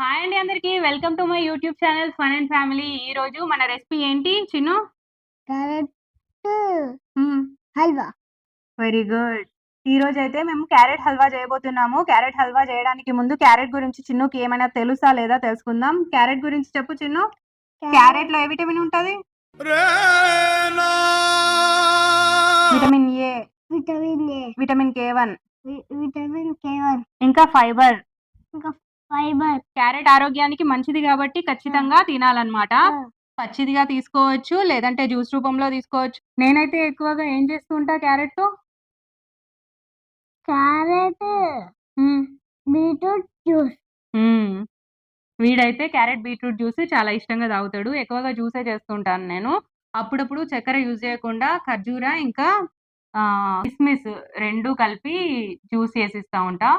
Hi అండి అందరికి. Welcome to my YouTube channel fun and family. ఈ రోజు మన రెసిపీ ఏంటి చిన్ను? Carrot hmm. Halwa. Very good. ఈ రోజైతే మేము క్యారెట్ హల్వా చేయబోతున్నాము. క్యారెట్ హల్వా చేయడానికి ముందు క్యారెట్ గురించి చిన్నుకి ఏమైనా తెలుసా లేదా తెలుసుకుందాం. క్యారెట్ గురించి చెప్పు చిన్ను. క్యారెట్‌లో ఏ విటమిన్ ఉంటది? Vitamin A, vitamin A, vitamin K1, vitamin K1, ఇంకా ఫైబర్. ఇంకా ఫైబర్. క్యారెట్ ఆరోగ్యానికి మంచిది కాబట్టి ఖచ్చితంగా తినాలన్నమాట. పచ్చిదిగా తీసుకోవచ్చు, లేదంటే జ్యూస్ రూపంలో తీసుకోవచ్చు. నేనైతే ఎక్కువగా ఏం చేస్తూ ఉంటా క్యారెట్‌తో? క్యారెట్ హ్మ్. Beetroot juice. హ్మ్. వీడైతే క్యారెట్ బీట్రూట్ జ్యూస్ చాలా ఇష్టంగా తాగుతాడు. ఎక్కువగా జ్యూసే చేస్తుంటాను నేను. అప్పుడప్పుడు చక్కెర యూజ్ చేయకుండా ఖర్జూర ఇంకా కిస్మిస్ 2 కలిపి జ్యూస్ చేసిస్తా ఉంటా.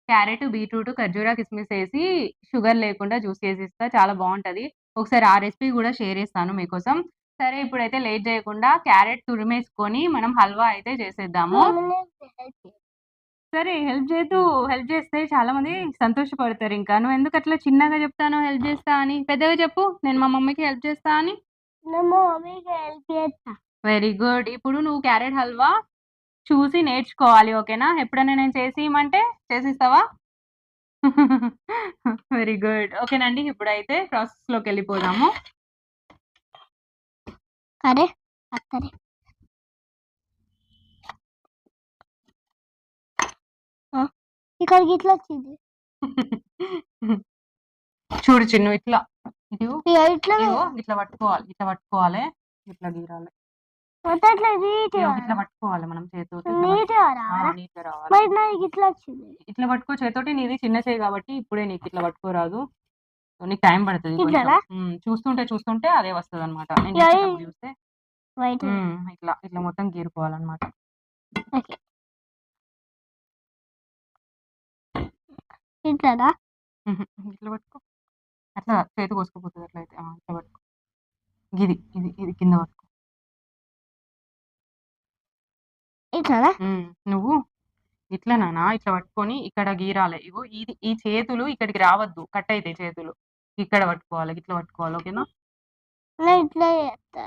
క్యారెట్, బీట్రూట్, ఖర్జూర, కిస్మిస్ ఏసి షుగర్ లేకుండా జ్యూస్ చేసిస్తా. చాలా బావుంటది. ఒకసారి ఆ రెసిపీ గూడా షేర్ చేస్తాను మీకోసం. సరే ఇప్పుడైతే లేట్ చేయకుండా క్యారెట్ తురిమేసుకొని మనం హల్వా అయితే చేసేద్దాము. సరే హెల్ప్ చేస్తే చాలా మంది సంతోషపడతారింకా. నువ్వెందుకట్లా చిన్నగా చెప్తాన్నావు హెల్ప్ చేస్తా అని? పెద్దగా చెప్పు. నేను మా మమ్మీకి హెల్ప్ చేస్తా అని. నేను మా మమ్మీకి హెల్ప్ చేస్తా. Very good. ఇప్పుడు నువ్వు క్యారెట్ హల్వా చూసి నేర్చుకోవాలి. ఓకేనా? ఎప్పుడైనా నేను చేసి ఇయ్యమంటే చేసిస్తావా? Very good. ఓకేనండి. ఇప్పుడైతే ప్రాసెస్‌లోకెళ్ళిపోదాము. అరే అక్కడే ఇక్కడికి ఇట్లా వచ్చింది. చూడు చిన్ను ఇట్లా. ఇదిగో ఇట్లా ఇట్లా పట్టుకోవాలి. ఇట్లా పట్టుకోవాలి. ఇట్లా గీరాలి. ఇట్లా ఇట్లా పట్టుకోవాలి మనం చేతితోటి. నీట్గా రావాలా? నీట్‌గా రావాలి. మరి నాకు ఇట్లా వచ్చింది. ఇట్లా పట్టుకో చేత్తోటి. నీది చిన్న చెయ్యి కాబట్టి ఇప్పుడే నీకు ఇట్లా పట్టుకోరాదు. నీకు టైం పడతది కొంచెం. ఇట్లానా? చూస్తుంటే అదే వస్తదన్నమాట. నేను ఇట్లా చేసేటప్పుడు చూస్తే వైట్. ఇట్లా మొత్తం గీరుకోవాలన్నమాట. ఓకే. ఇట్లానా? ఇట్లా పట్టుకో. అట్లా చేతి కోసుకుపోతది అట్లయితే. ఇట్లా పట్టుకో. ఇది కింద పట్టుకో. ఇట్లానా? నువ్వు ఇట్లా నాన్న ఇట్లా పట్టుకొని ఇక్కడ గీరాలి. ఇగో ఈ చేతులు ఇక్కడికి రావద్దు. కట్ అయితాయి చేతులు. ఇక్కడ పట్టుకోవాలి. ఇట్లా పట్టుకోవాలి. ఓకేనా? నేను ఇట్లా చేస్తా.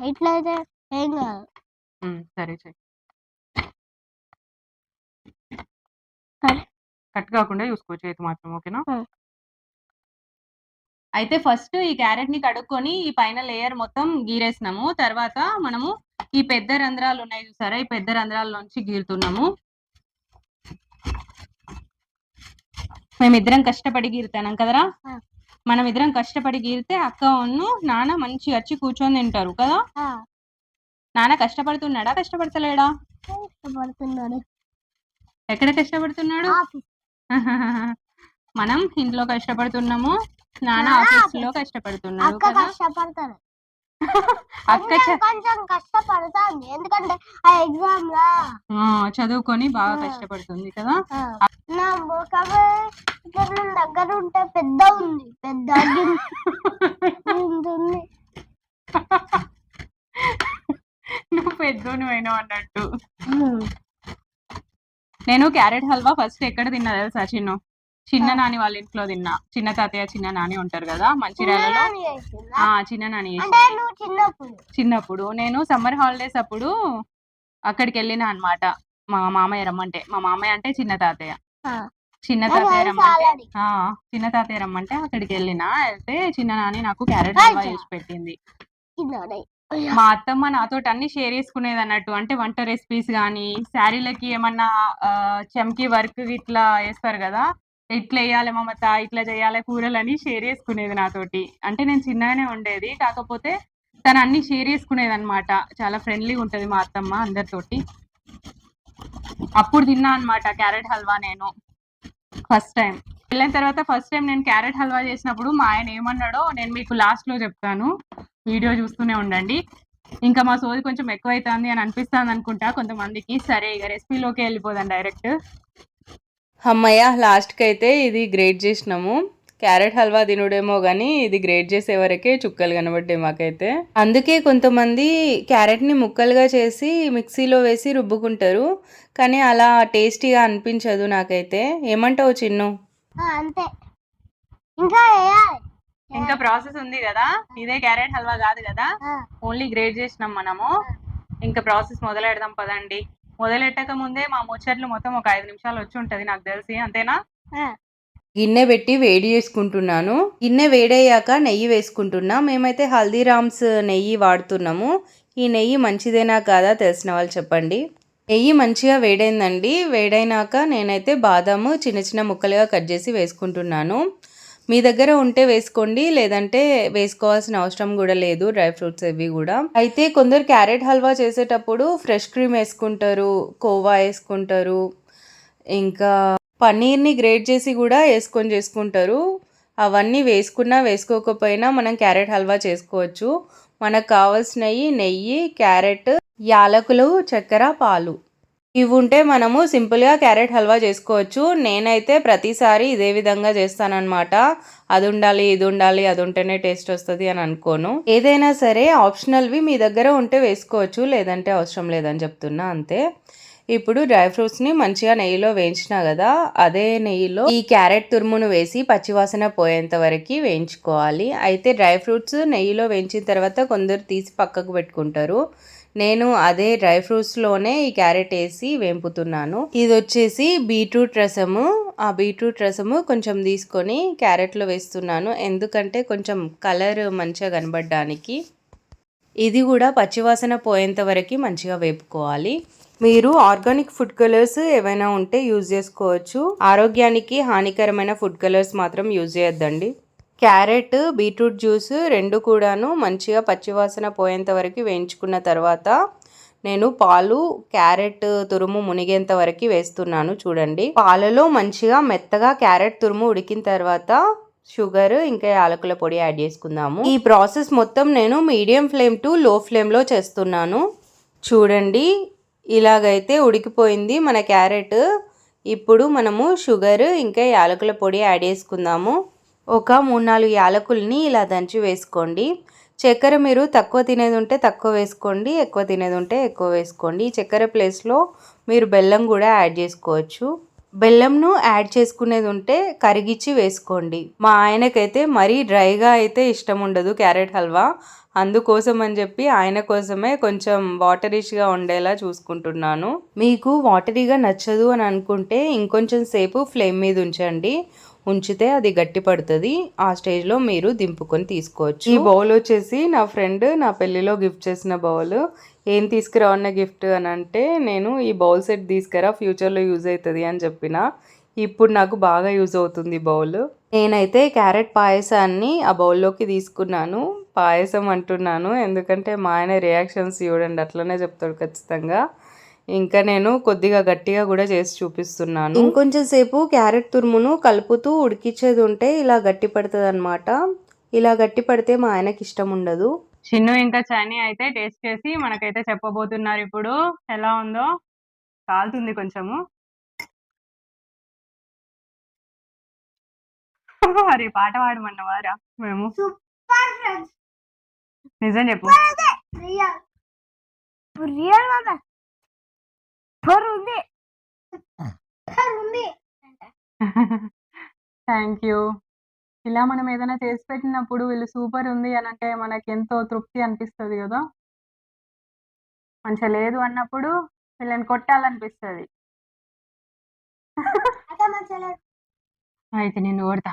ఇట్లా అయితే ఏం కాదు. సరే చెయ్. సరే. కట్ కాకుండా చూసుకో చేతి మాత్రం. ఓకేనా? ఆ. అయితే ఫస్ట్ ఈ క్యారెట్‌ని కడుక్కొని ఈ పైన లేయర్ మొత్తం గీరేసినాము. తర్వాత మనము ఈ పెద్ద రంధ్రాలు ఉన్నాయి చూసారా? ఈ పెద్ద రంధ్రాల్లోంచి గీరుతున్నాము. మేమిద్దరం కష్టపడి గీరుతానం కదరా! మనమిద్దరం కష్టపడి గీరితే అక్కను నాన్న మంచిగా వచ్చి కూర్చొని తింటారు కదా! నాన్న కష్టపడుతున్నాడా? కష్టపడతలేడా? కష్టపడుతున్నాడు. ఎక్కడ కష్టపడుతున్నాడు? మనం ఇంట్లో కష్టపడుతున్నాము. నాన్న ఆఫీస్‌లో కష్టపడుతున్నాడు అక్క కదా! కష్టపడతాడు. అక్క కొంచెం కష్టపడతాంది. ఎందుకంటే ఆ ఎగ్జామ్‌లా చదువుకొని బాగా కష్టపడుతుంది కదా! నా మొఖమే ఇట్లా దగ్గర ఉంటే పెద్దగుంది. ఉంది. నువ్వు పెద్దోనివైనావు అన్నట్టు. నేను క్యారెట్ హల్వా ఫస్ట్ ఎక్కడ తిన్నా తెలుసా చిన్ను? చిన్న నాని వాళ్ళ ఇంట్లో తిన్నా. చిన్న తాతయ్య, చిన్న నాని ఉంటారు కదా మంచిర్యాలలో. చిన్న నాని చిన్నప్పుడు నేను సమ్మర్ హాలిడేస్ అప్పుడు అక్కడికెళ్ళినా అన్నమాట. మా మామయ్య రమ్మంటే. మా మామయ్య అంటే చిన్న తాతయ్య. చిన్న తాతయ్య రమ్మంటే అక్కడికెళ్ళినా. అయితే చిన్న నాని నాకు క్యారెట్ హల్వా చేసి పెట్టింది. మా అత్తమ్మ నాతోటి అన్ని షేర్ చేసుకునేదన్నట్టు. అంటే వంట రెసిపీస్ గానీ, శారీలకి ఏమన్నా చమ్కీ వర్క్ ఇట్లా ఏస్తారు గదా! ఇట్లా ఎయ్యాలి మమత, ఇట్లా చేయాలి కూరలని షేర్ చేసుకునేది నాతోటి. అంటే నేను చిన్నగానే ఉండేది. కాకపోతే తను అన్ని షేర్ చేసుకునేదన్నమాట. చాలా ఫ్రెండ్లీగా ఉంటది మా అత్తమ్మ అందరితోటి. అప్పుడు తిన్నా అన్నమాట క్యారెట్ హల్వా నేను ఫస్ట్ టైమ్. వెళ్ళిన తర్వాత ఫస్ట్ టైం నేను క్యారెట్ హల్వా చేసినప్పుడు మా ఆయన ఏమన్నాడో నేను మీకు లాస్ట్‌లో చెప్తాను. వీడియో చూస్తూనే ఉండండి. ఇంకా మా సోది కొంచెం ఎక్కువైతాంది అని అనిపిస్తాంది అనుకుంటా కొంతమందికి. సరే ఇక రెసిపీలోకే వెళ్ళిపోదాం డైరెక్ట్. హమ్మయ్య! లాస్ట్‌కైతే ఇది గ్రేట్ చేసినాము. క్యారెట్ హల్వా తినుడేమో గానీ ఇది గ్రేట్ చేసే వరకే చుక్కలు కనబడ్డాయి మాకైతే. అందుకే కొంతమంది క్యారెట్‌ని ముక్కలుగా చేసి మిక్సీలో వేసి రుబ్బుకుంటారు. కానీ అలా టేస్టీగా అనిపించదు నాకైతే. ఏమంటావు చిన్ను? అంతే. ఇంకా వేయాలి. ఇంకా ప్రాసెస్ ఉంది కదా, ఇదే క్యారెట్ హల్వా కాదు కదా, ఓన్లీ గ్రేట్ చేసినాం మనము. ఇంకా ప్రాసెస్ మొదలెడదాం పదండి. మొదలెట్టక ముందే మా ముచ్చట్లు మొత్తం ఒక 5 నిమిషాలు వచ్చి ఉంటది నాకు తెలిసి, అంతేనా? గిన్నె పెట్టి వేడి చేసుకుంటున్నాను. గిన్నె వేడయ్యాక నెయ్యి వేసుకుంటున్నా. మేమైతే హల్దీరామ్స్ నెయ్యి వాడుతున్నాము. ఈ నెయ్యి మంచిదేనా కాదా తెలిసిన వాళ్ళు చెప్పండి. నెయ్యి మంచిగా వేడైందండి. వేడైనాక నేనైతే బాదాము చిన్న చిన్న ముక్కలుగా కట్ చేసి వేసుకుంటున్నాను. మీ దగ్గర ఉంటే వేసుకోండి, లేదంటే వేసుకోవాల్సిన అవసరం కూడా లేదు, డ్రై ఫ్రూట్స్ ఇవి కూడా. అయితే కొందరు క్యారెట్ హల్వా చేసేటప్పుడు ఫ్రెష్ క్రీమ్ వేసుకుంటారు, కోవా వేసుకుంటారు, ఇంకా పన్నీర్ని గ్రేట్ చేసి కూడా వేసుకొని చేసుకుంటారు. అవన్నీ వేసుకున్నా వేసుకోకపోయినా మనం క్యారెట్ హల్వా చేసుకోవచ్చు. మనకు కావాల్సినవి నెయ్యి, క్యారెట్, యాలకులు, చక్కెర, పాలు. ఇవి ఉంటే మనము సింపుల్గా క్యారెట్ హల్వా చేసుకోవచ్చు. నేనైతే ప్రతిసారి ఇదే విధంగా చేస్తానన్నమాట. అది ఉండాలి, ఇది ఉండాలి, అది ఉంటేనే టేస్ట్ వస్తుంది అని అనుకోను. ఏదైనా సరే ఆప్షనల్వి మీ దగ్గర ఉంటే వేసుకోవచ్చు, లేదంటే అవసరం లేదని చెప్తున్నా అంతే. ఇప్పుడు డ్రై ఫ్రూట్స్ని మంచిగా నెయ్యిలో వేయించినా కదా, అదే నెయ్యిలో ఈ క్యారెట్ తురుమును వేసి పచ్చివాసన పోయేంత వరకు వేయించుకోవాలి. అయితే డ్రై ఫ్రూట్స్ నెయ్యిలో వేయించిన తర్వాత కొందరు తీసి పక్కకు పెట్టుకుంటారు. నేను అదే డ్రై ఫ్రూట్స్లోనే ఈ క్యారెట్ వేసి వేంపుతున్నాను. ఇది వచ్చేసి బీట్రూట్ రసము. ఆ బీట్రూట్ రసము కొంచెం తీసుకొని క్యారెట్లో వేస్తున్నాను, ఎందుకంటే కొంచెం కలర్ మంచిగా కనబడడానికి. ఇది కూడా పచ్చివాసన పోయేంత వరకు మంచిగా వేపుకోవాలి. మీరు ఆర్గానిక్ ఫుడ్ కలర్స్ ఏవైనా ఉంటే యూజ్ చేసుకోవచ్చు. ఆరోగ్యానికి హానికరమైన ఫుడ్ కలర్స్ మాత్రం యూజ్ చేయొద్దండి. క్యారెట్, బీట్రూట్ జ్యూస్ రెండు కూడాను మంచిగా పచ్చివాసన పోయేంత వరకు వేయించుకున్న తర్వాత నేను పాలు, క్యారెట్ తురుము మునిగేంత వరకు వేస్తున్నాను. చూడండి, పాలలో మంచిగా మెత్తగా క్యారెట్ తురుము ఉడికిన తర్వాత షుగర్ ఇంకా యాలకుల పొడి యాడ్ చేసుకుందాము. ఈ ప్రాసెస్ మొత్తం నేను మీడియం ఫ్లేమ్ టు లో ఫ్లేమ్లో చేస్తున్నాను. చూడండి, ఇలాగైతే ఉడికిపోయింది మన క్యారెట్. ఇప్పుడు మనము షుగర్ ఇంకా యాలకుల పొడి యాడ్ చేసుకుందాము. ఒక 3-4 యాలకుల్ని ఇలా దంచి వేసుకోండి. చక్కెర మీరు తక్కువ తినేది ఉంటే తక్కువ వేసుకోండి, ఎక్కువ తినేది ఉంటే ఎక్కువ వేసుకోండి. ఈ చక్కెర ప్లేస్లో మీరు బెల్లం కూడా యాడ్ చేసుకోవచ్చు. బెల్లంను యాడ్ చేసుకునేది ఉంటే కరిగిచ్చి వేసుకోండి. మా ఆయనకైతే మరీ డ్రైగా అయితే ఇష్టం ఉండదు క్యారెట్ హల్వా, అందుకోసం అని చెప్పి ఆయన కోసమే కొంచెం వాటరిష్గా ఉండేలా చూసుకుంటున్నాను. మీకు వాటరీగా నచ్చదు అని అనుకుంటే ఇంకొంచెం సేపు ఫ్లేమ్ మీద ఉంచితే అది గట్టి పడుతుంది. ఆ స్టేజ్లో మీరు దింపుకొని తీసుకోవచ్చు. ఈ బౌల్ వచ్చేసి నా ఫ్రెండ్ నా పెళ్లిలో గిఫ్ట్ చేసిన బౌల్. ఏం తీసుకురావన్న గిఫ్ట్ అని అంటే, నేను ఈ బౌల్ సెట్ తీసుకురా, ఫ్యూచర్లో యూజ్ అవుతుంది అని చెప్పిన. ఇప్పుడు నాకు బాగా యూజ్ అవుతుంది బౌల్. నేనైతే క్యారెట్ పాయసాన్ని ఆ బౌల్లోకి తీసుకున్నాను. పాయసం అంటున్నాను ఎందుకంటే మా ఆయన రియాక్షన్స్ చూడండి, అట్లనే చెప్తాడు ఖచ్చితంగా. ఇంకా నేను కొద్దిగా గట్టిగా కూడా చేసి చూపిస్తున్నాను. ఇంకొంచెం సేపు క్యారెట్ తురుమును కలుపుతూ ఉడికించేది ఉంటే ఇలా గట్టి పడుతుంది అనమాట. ఇలా గట్టి పడితే మా ఆయనకి ఇష్టం ఉండదు. చిన్ను ఇంకా చైనీ అయితే టేస్ట్ చేసి మనకైతే చెప్పబోతున్నారు ఇప్పుడు ఎలా ఉందో. కాలుతుంది కొంచెము. అరే పాట పాడమన్నవారా మేము? నిజం చెప్పు. Thank you. ఇలా మనం ఏదైనా చేసి పెట్టినప్పుడు వీళ్ళు సూపర్ ఉంది అని అంటే మనకి ఎంతో తృప్తి అనిపిస్తుంది కదా. మంచిగా లేదు అన్నప్పుడు వీళ్ళని కొట్టాలనిపిస్తుంది. అయితే నిన్ను కొడతా.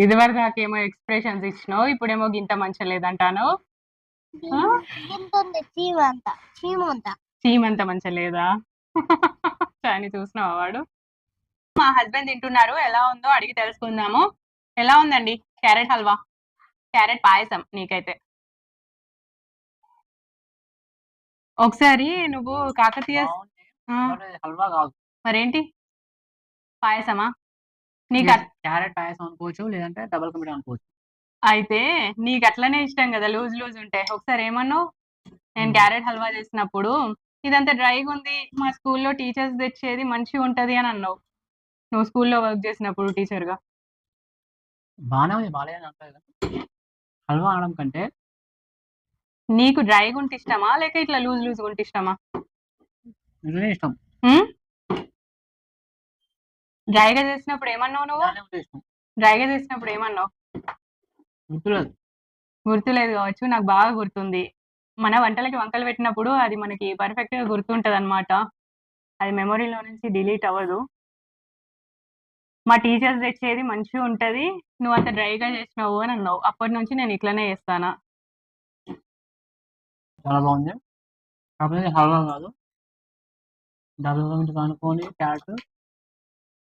ఇది వరకు నాకేమో ఎక్స్ప్రెషన్స్ ఇచ్చినావు, ఇప్పుడేమో గింత మంచిగా లేదంటాను. చీమంత మంచిగా లేదా? చాని చూసినావా వాడు? మా హస్బెండ్ తింటున్నారు, ఎలా ఉందో అడిగి తెలుసుకుందాము. ఎలా ఉందండి క్యారెట్ హల్వా, క్యారెట్ పాయసం? నీకైతే ఒకసారి నువ్వు కాకతీయ హల్వా కాదు మరేంటి, పాయసమా? నీకు క్యారెట్ పాయసం అనుకోవచ్చు, లేదంటే డబుల్ కమిట్ అనుకోవచ్చు. అయితే నీకు అట్లనే ఇష్టం కదా లూజ్ లూజ్ ఉంటే. ఒకసారి ఏమన్నావు, నేను క్యారెట్ హల్వా చేసినప్పుడు ఇదంతా డ్రైగా ఉంది, మా స్కూల్లో టీచర్స్ తెచ్చేది మంచిగా ఉంటది అని అన్నావు. నువ్వు స్కూల్లో వర్క్ చేసినప్పుడు టీచర్గా. బాగానే ఉంది, బాగాలేదు అంటారు. హల్వా అనడం కంటే నీకు డ్రైగా ఉంటే ఇష్టమా లేక ఇట్లా లూజ్ లూజ్గా ఉంటే ఇష్టమా? ఇట్లనే ఇష్టం. డ్రైగా చేసినప్పుడు ఏమన్నావు నువ్వు? ఇలానే ఉంటే ఇష్టం. డ్రైగా చేసినప్పుడు ఏమన్నావు? గుర్తులేదు. గుర్తులేదు కావచ్చు. నాకు బాగా గుర్తుంది. మన వంటలకి వంకలు పెట్టినప్పుడు అది మనకి పర్ఫెక్ట్‌గా గుర్తుంటదనమాట. అది మెమరీలో నుంచి డిలీట్ అవ్వదు. మా టీచర్స్ తెచ్చేది మంచిగుంటది. నువ్వంత డ్రైగా చేసినావు అని అన్నావు. అప్పటినుంచి నేను ఇట్లనే చేస్తానా. చాలా బాగుంది. కాకపోతే హల్వా కాదు. డబుల్ కా మీఠా అనుకోని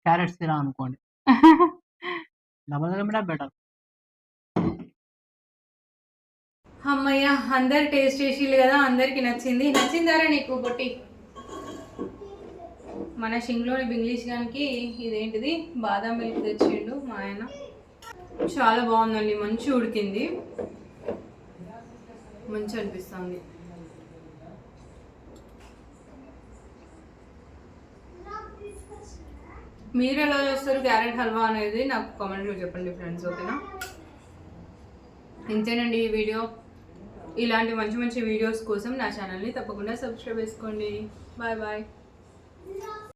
క్యారెట్ సిరా అనుకోండి. Double ka meetha better. అమ్మయ్య అందరు టేస్ట్ చేసిళ్ళు కదా, అందరికి నచ్చింది. నచ్చిందారా నీకు పొట్టి? మన షింగ్లోని బింగ్లీష్ గానికి ఇదేంటిది బాదం మిల్క్ తెచ్చిండు మా ఆయన. చాలా బాగుందండి, మంచి ఉడికింది, మంచి అనిపిస్తుంది. మీరు ఎలా చేస్తారు క్యారెట్ హల్వా అనేది నాకు కామెంట్లో చెప్పండి ఫ్రెండ్స్, ఓకేనా? ఇంతేనండి ఈ వీడియో. ఇలాంటి మంచి మంచి వీడియోస్ కోసం నా ఛానల్ని తప్పకుండా సబ్స్క్రైబ్ చేసుకోండి. Bye bye.